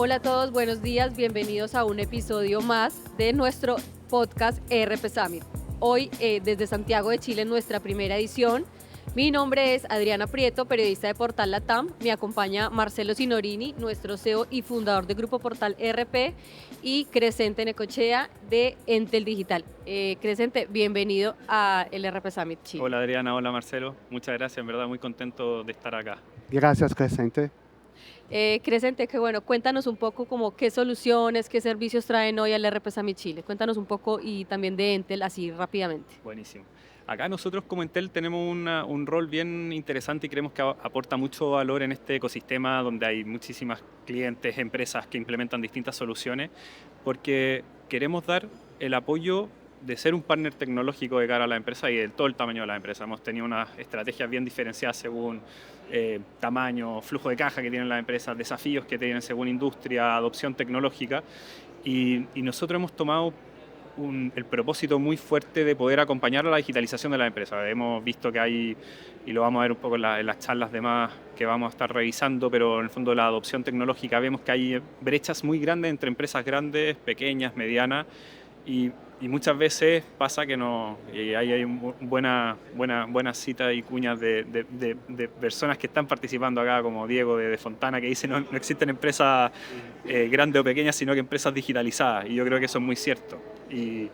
Hola a todos, buenos días, bienvenidos a un episodio más de nuestro podcast ERP Summit. Hoy desde Santiago de Chile, nuestra primera edición. Mi nombre es Adriana Prieto, periodista de Portal Latam. Me acompaña Marcelo Signorini, nuestro CEO y fundador de Grupo Portal ERP, y Crescente Necochea de Entel Digital. Crescente, bienvenido a el ERP Summit Chile. Hola Adriana, hola Marcelo, muchas gracias, en verdad muy contento de estar acá. Gracias, Crescente. Crescente, que bueno, cuéntanos un poco como qué soluciones, qué servicios traen hoy al ERP Summit Chile. Cuéntanos un poco y también de Entel, así rápidamente. Buenísimo. Acá nosotros como Entel tenemos un rol bien interesante y creemos que aporta mucho valor en este ecosistema donde hay muchísimas clientes, empresas que implementan distintas soluciones, porque queremos dar el apoyo de ser un partner tecnológico de cara a la empresa y de todo el tamaño de la empresa. Hemos tenido unas estrategias bien diferenciadas según tamaño, flujo de caja que tienen las empresas, desafíos que tienen según industria, adopción tecnológica, y nosotros hemos tomado el propósito muy fuerte de poder acompañar a la digitalización de la empresa. Hemos visto que hay, y lo vamos a ver un poco en las charlas demás que vamos a estar revisando, pero en el fondo la adopción tecnológica vemos que hay brechas muy grandes entre empresas grandes, pequeñas, medianas, y muchas veces pasa que no, y ahí hay buenas citas y cuñas de personas que están participando acá, como Diego de Fontana, que dice no existen empresas grandes o pequeñas, sino que empresas digitalizadas, y yo creo que eso es muy cierto. Y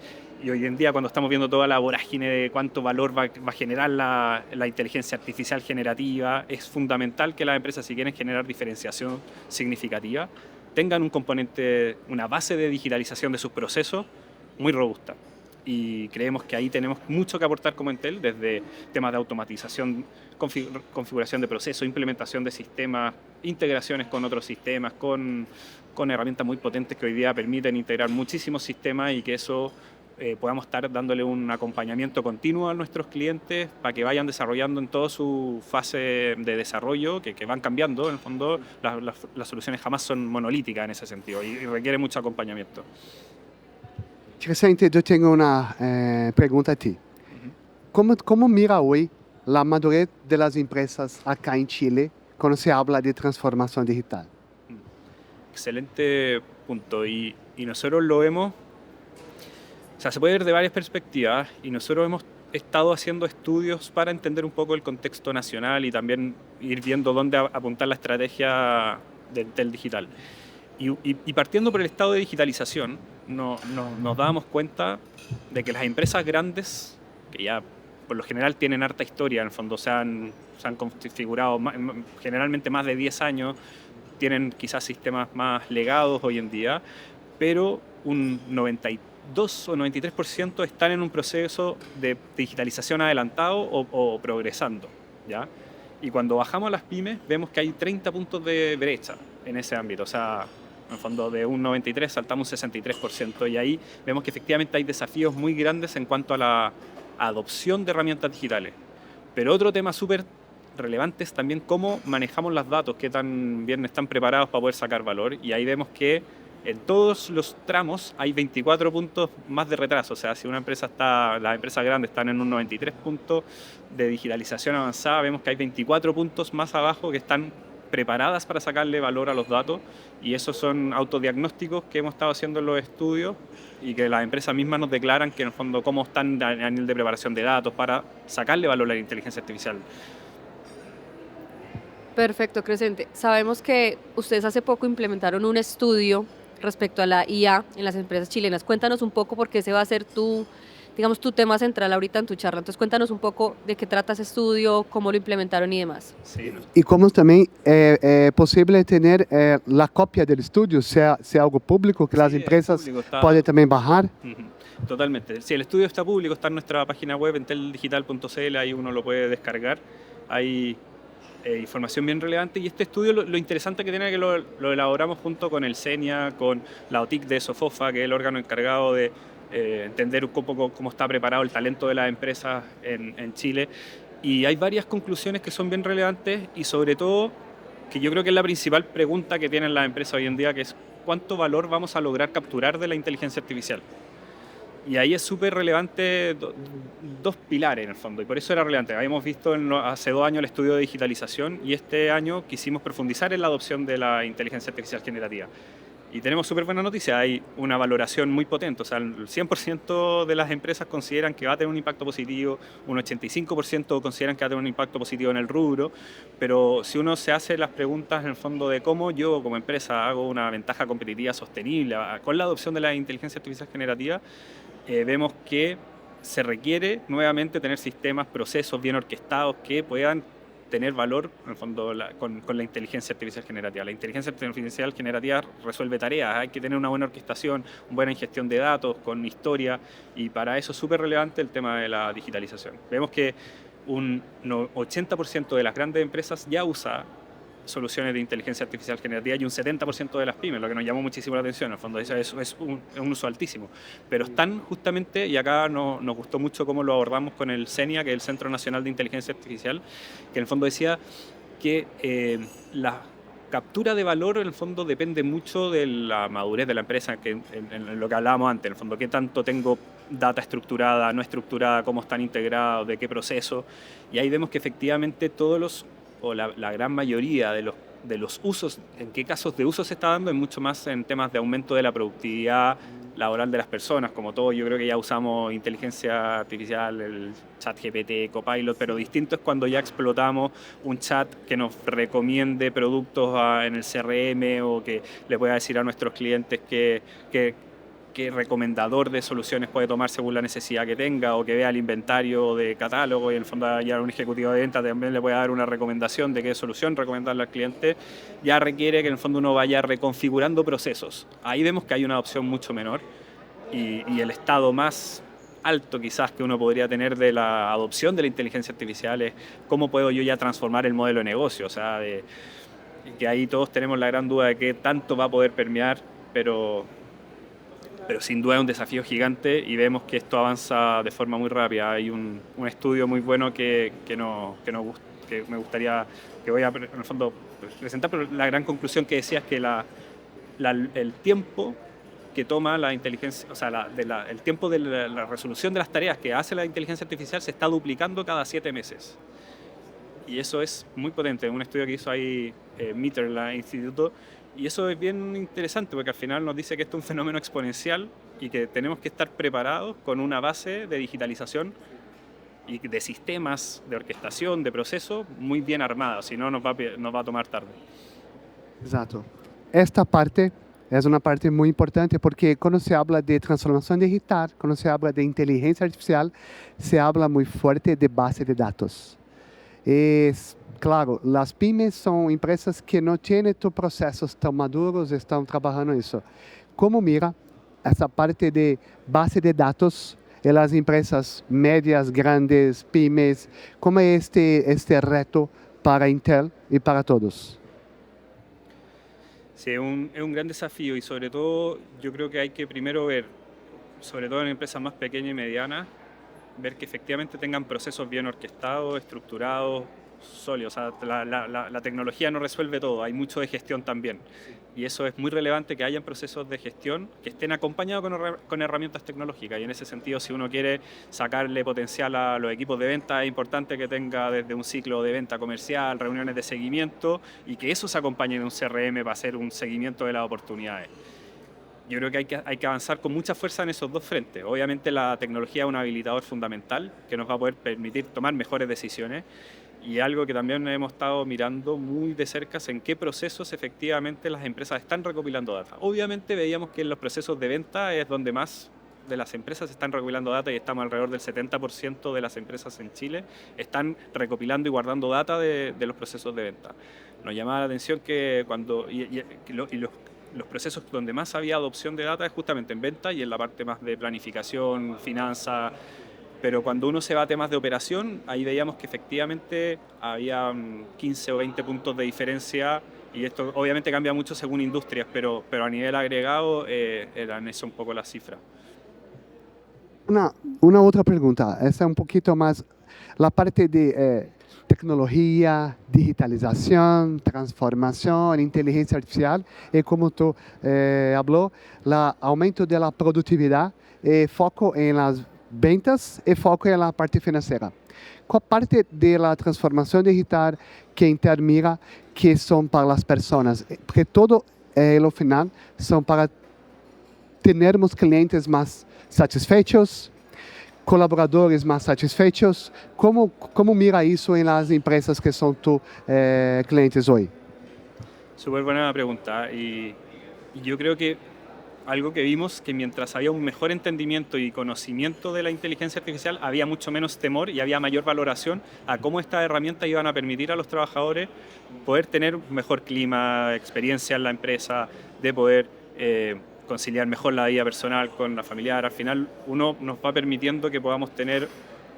hoy en día, cuando estamos viendo toda la vorágine de cuánto valor va a generar la inteligencia artificial generativa, es fundamental que las empresas, si quieren generar diferenciación significativa, tengan un componente, una base de digitalización de sus procesos muy robusta. Y creemos que ahí tenemos mucho que aportar como Entel, desde temas de automatización, configuración de procesos, implementación de sistemas, integraciones con otros sistemas, con herramientas muy potentes que hoy día permiten integrar muchísimos sistemas y que eso podamos estar dándole un acompañamiento continuo a nuestros clientes para que vayan desarrollando en toda su fase de desarrollo, que van cambiando. En el fondo, las soluciones jamás son monolíticas en ese sentido y requieren mucho acompañamiento. Crescente, yo tengo una pregunta a ti. ¿Cómo mira hoy la madurez de las empresas acá en Chile cuando se habla de transformación digital? Excelente punto. Y nosotros lo vemos, o sea, se puede ver de varias perspectivas, y nosotros hemos estado haciendo estudios para entender un poco el contexto nacional y también ir viendo dónde apuntar la estrategia del digital. Y partiendo por el estado de digitalización, nos dábamos cuenta de que las empresas grandes, que ya por lo general tienen harta historia, en el fondo se han configurado generalmente más de 10 años, tienen quizás sistemas más legados hoy en día, pero un 92 o 93% están en un proceso de digitalización adelantado o progresando, ¿ya? Y cuando bajamos a las pymes, vemos que hay 30 puntos de brecha en ese ámbito. O sea, en el fondo de un 93 saltamos un 63%, y ahí vemos que efectivamente hay desafíos muy grandes en cuanto a la adopción de herramientas digitales. Pero otro tema súper relevante es también cómo manejamos los datos, qué tan bien están preparados para poder sacar valor, y ahí vemos que en todos los tramos hay 24 puntos más de retraso. O sea, si una empresa las empresas grandes están en un 93 puntos de digitalización avanzada, vemos que hay 24 puntos más abajo que están preparadas para sacarle valor a los datos, y esos son autodiagnósticos que hemos estado haciendo en los estudios y que las empresas mismas nos declaran que en el fondo cómo están a nivel de preparación de datos para sacarle valor a la inteligencia artificial. Perfecto, Crescente. Sabemos que ustedes hace poco implementaron un estudio respecto a la IA en las empresas chilenas. Cuéntanos un poco, porque ese va a ser tu tema central ahorita en tu charla. Entonces cuéntanos un poco de qué trata ese estudio, cómo lo implementaron y demás. Sí. Y cómo también es posible tener la copia del estudio, sea algo público que las empresas pueden también bajar. Totalmente. Sí, el estudio está público, está en nuestra página web, enteldigital.cl, ahí uno lo puede descargar. Hay información bien relevante, y este estudio lo interesante que tiene es que lo elaboramos junto con el CENIA, con la OTIC de Sofofa, que es el órgano encargado de entender un poco cómo está preparado el talento de las empresas en Chile. Y hay varias conclusiones que son bien relevantes, y sobre todo, que yo creo que es la principal pregunta que tienen las empresas hoy en día, que es ¿cuánto valor vamos a lograr capturar de la inteligencia artificial? Y ahí es súper relevante dos pilares en el fondo, y por eso era relevante. Habíamos visto hace 2 años el estudio de digitalización y este año quisimos profundizar en la adopción de la inteligencia artificial generativa. Y tenemos súper buena noticia, hay una valoración muy potente, o sea, el 100% de las empresas consideran que va a tener un impacto positivo, un 85% consideran que va a tener un impacto positivo en el rubro, pero si uno se hace las preguntas en el fondo de cómo yo como empresa hago una ventaja competitiva sostenible con la adopción de la inteligencia artificial generativa, vemos que se requiere nuevamente tener sistemas, procesos bien orquestados que puedan tener valor, en el fondo, con la inteligencia artificial generativa. La inteligencia artificial generativa resuelve tareas, hay que tener una buena orquestación, una buena ingestión de datos, con historia, y para eso es súper relevante el tema de la digitalización. Vemos que un 80% de las grandes empresas ya usa soluciones de inteligencia artificial generativa y un 70% de las pymes, lo que nos llamó muchísimo la atención. En el fondo, eso es un uso altísimo. Pero están justamente, y acá nos gustó mucho cómo lo abordamos con el CENIA, que es el Centro Nacional de Inteligencia Artificial, que en el fondo decía que la captura de valor en el fondo depende mucho de la madurez de la empresa, que en lo que hablábamos antes, en el fondo, qué tanto tengo data estructurada, no estructurada, cómo están integrados, de qué proceso. Y ahí vemos que efectivamente la gran mayoría de los usos, en qué casos de uso se está dando, es mucho más en temas de aumento de la productividad laboral de las personas. Como todo, yo creo que ya usamos inteligencia artificial, el chat GPT, Copilot, pero distinto es cuando ya explotamos un chat que nos recomiende productos en el CRM o que le pueda decir a nuestros clientes qué recomendador de soluciones puede tomar según la necesidad que tenga, o que vea el inventario de catálogo y en el fondo ya un ejecutivo de venta también le puede dar una recomendación de qué solución recomendarle al cliente. Ya requiere que en el fondo uno vaya reconfigurando procesos. Ahí vemos que hay una adopción mucho menor y el estado más alto quizás que uno podría tener de la adopción de la inteligencia artificial es cómo puedo yo ya transformar el modelo de negocio. O sea, que ahí todos tenemos la gran duda de qué tanto va a poder permear, pero sin duda es un desafío gigante y vemos que esto avanza de forma muy rápida. Hay un estudio muy bueno que me gustaría, que voy a en el fondo presentar, pero la gran conclusión que decía es que el tiempo que toma la inteligencia, o sea, el tiempo de la resolución de las tareas que hace la inteligencia artificial se está duplicando cada 7 meses. Y eso es muy potente. Un estudio que hizo ahí Meter, el instituto, y eso es bien interesante porque al final nos dice que esto es un fenómeno exponencial y que tenemos que estar preparados con una base de digitalización y de sistemas de orquestación, de procesos muy bien armados, si no nos va a tomar tarde. Exacto. Esta parte es una parte muy importante porque cuando se habla de transformación digital, cuando se habla de inteligencia artificial, se habla muy fuerte de base de datos. Claro, las pymes son empresas que no tienen tus procesos tan maduros, están trabajando en eso. ¿Cómo mira esa parte de base de datos en las empresas medias, grandes, pymes? ¿Cómo es este reto para Intel y para todos? Sí, es un gran desafío y sobre todo yo creo que hay que primero ver, sobre todo en empresas más pequeñas y medianas, ver que efectivamente tengan procesos bien orquestados, estructurados, sólidos. O sea, la tecnología no resuelve todo, hay mucho de gestión también. Y eso es muy relevante, que hayan procesos de gestión que estén acompañados con herramientas tecnológicas. Y en ese sentido, si uno quiere sacarle potencial a los equipos de venta, es importante que tenga desde un ciclo de venta comercial, reuniones de seguimiento, y que eso se acompañe de un CRM para hacer un seguimiento de las oportunidades. Yo creo que hay que avanzar con mucha fuerza en esos dos frentes. Obviamente la tecnología es un habilitador fundamental que nos va a poder permitir tomar mejores decisiones, y algo que también hemos estado mirando muy de cerca es en qué procesos efectivamente las empresas están recopilando data. Obviamente veíamos que en los procesos de venta es donde más de las empresas están recopilando data, y estamos alrededor del 70% de las empresas en Chile están recopilando y guardando data de los procesos de venta. Nos llamaba la atención que los procesos donde más había adopción de data es justamente en venta y en la parte más de planificación, finanzas. Pero cuando uno se va a temas de operación, ahí veíamos que efectivamente había 15 o 20 puntos de diferencia, y esto obviamente cambia mucho según industrias, pero a nivel agregado eran eso un poco las cifras. Una otra pregunta, esta es un poquito más la parte de tecnología, digitalización, transformación, inteligencia artificial, y como tú habló, el aumento de la productividad foco en las ventas y foco en la parte financiera. ¿Cuál parte de la transformación digital que Intel mira que son para las personas? Porque todo lo final son para tener clientes más satisfechos, colaboradores más satisfechos. ¿Cómo mira eso en las empresas que son tus clientes hoy? Súper buena pregunta y yo creo que algo que vimos que mientras había un mejor entendimiento y conocimiento de la inteligencia artificial, había mucho menos temor y había mayor valoración a cómo estas herramientas iban a permitir a los trabajadores poder tener un mejor clima, experiencia en la empresa, de poder conciliar mejor la vida personal con la familiar. Al final uno nos va permitiendo que podamos tener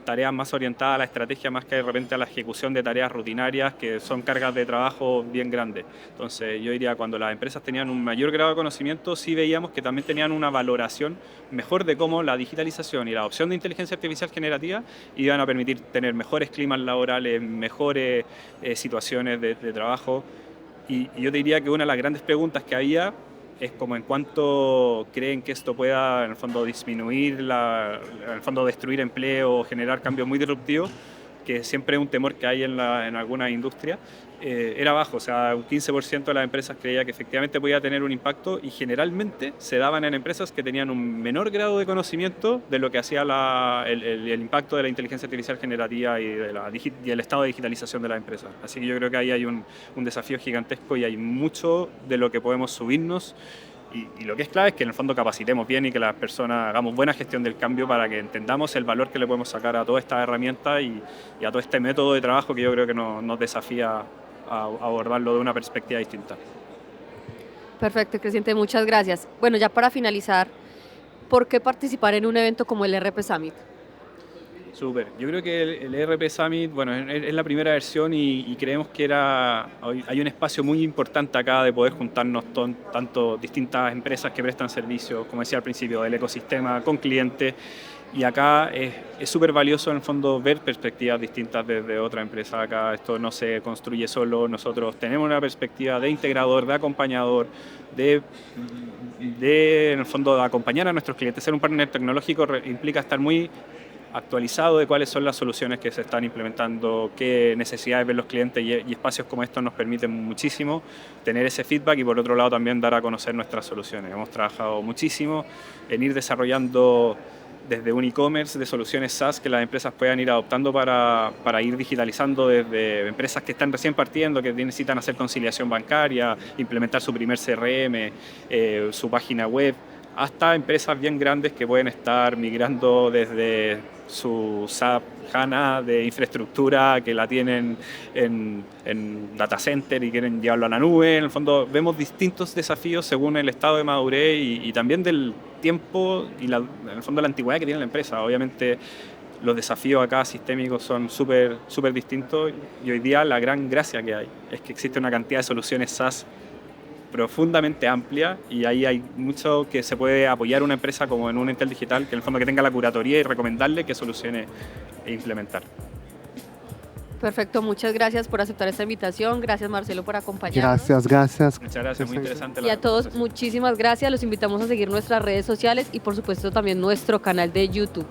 tareas más orientadas a la estrategia más que de repente a la ejecución de tareas rutinarias que son cargas de trabajo bien grandes. Entonces yo diría cuando las empresas tenían un mayor grado de conocimiento sí veíamos que también tenían una valoración mejor de cómo la digitalización y la adopción de inteligencia artificial generativa iban a permitir tener mejores climas laborales, mejores situaciones de trabajo y yo te diría que una de las grandes preguntas que había es como en cuánto creen que esto pueda en el fondo disminuir, en el fondo destruir empleo o generar cambios muy disruptivos, que siempre es un temor que hay en algunas industrias, era bajo, o sea, un 15% de las empresas creía que efectivamente podía tener un impacto y generalmente se daban en empresas que tenían un menor grado de conocimiento de lo que hacía el impacto de la inteligencia artificial generativa y el estado de digitalización de las empresas. Así que yo creo que ahí hay un desafío gigantesco y hay mucho de lo que podemos subirnos. Y lo que es clave es que en el fondo capacitemos bien y que las personas hagamos buena gestión del cambio para que entendamos el valor que le podemos sacar a todas estas herramientas y a todo este método de trabajo que yo creo que nos desafía a abordarlo de una perspectiva distinta. Perfecto, presidente, muchas gracias. Bueno, ya para finalizar, ¿por qué participar en un evento como el RP Summit? Súper. Yo creo que el ERP Summit, bueno, es la primera versión y creemos que hay un espacio muy importante acá de poder juntarnos tanto distintas empresas que prestan servicios, como decía al principio, del ecosistema con clientes. Y acá es súper valioso en el fondo ver perspectivas distintas desde otra empresa. Acá esto no se construye solo, nosotros tenemos una perspectiva de integrador, de acompañador, de en el fondo de acompañar a nuestros clientes. Ser un partner tecnológico implica estar muy actualizado de cuáles son las soluciones que se están implementando, qué necesidades ven los clientes y espacios como estos nos permiten muchísimo tener ese feedback y por otro lado también dar a conocer nuestras soluciones. Hemos trabajado muchísimo en ir desarrollando desde un e-commerce de soluciones SaaS que las empresas puedan ir adoptando para ir digitalizando desde empresas que están recién partiendo, que necesitan hacer conciliación bancaria, implementar su primer CRM, su página web, hasta empresas bien grandes que pueden estar migrando desde su SAP HANA de infraestructura que la tienen en data center y quieren llevarlo a la nube. En el fondo vemos distintos desafíos según el estado de madurez y también del tiempo y en el fondo la antigüedad que tiene la empresa. Obviamente los desafíos acá sistémicos son súper distintos y hoy día la gran gracia que hay es que existe una cantidad de soluciones SaaS profundamente amplia y ahí hay mucho que se puede apoyar una empresa como en un Intel Digital, que en el fondo que tenga la curatoría y recomendarle qué soluciones implementar. Perfecto, muchas gracias por aceptar esta invitación. Gracias, Marcelo, por acompañarnos. Gracias. Muchas gracias, muy interesante. Y a todos, muchísimas gracias. Los invitamos a seguir nuestras redes sociales y, por supuesto, también nuestro canal de YouTube.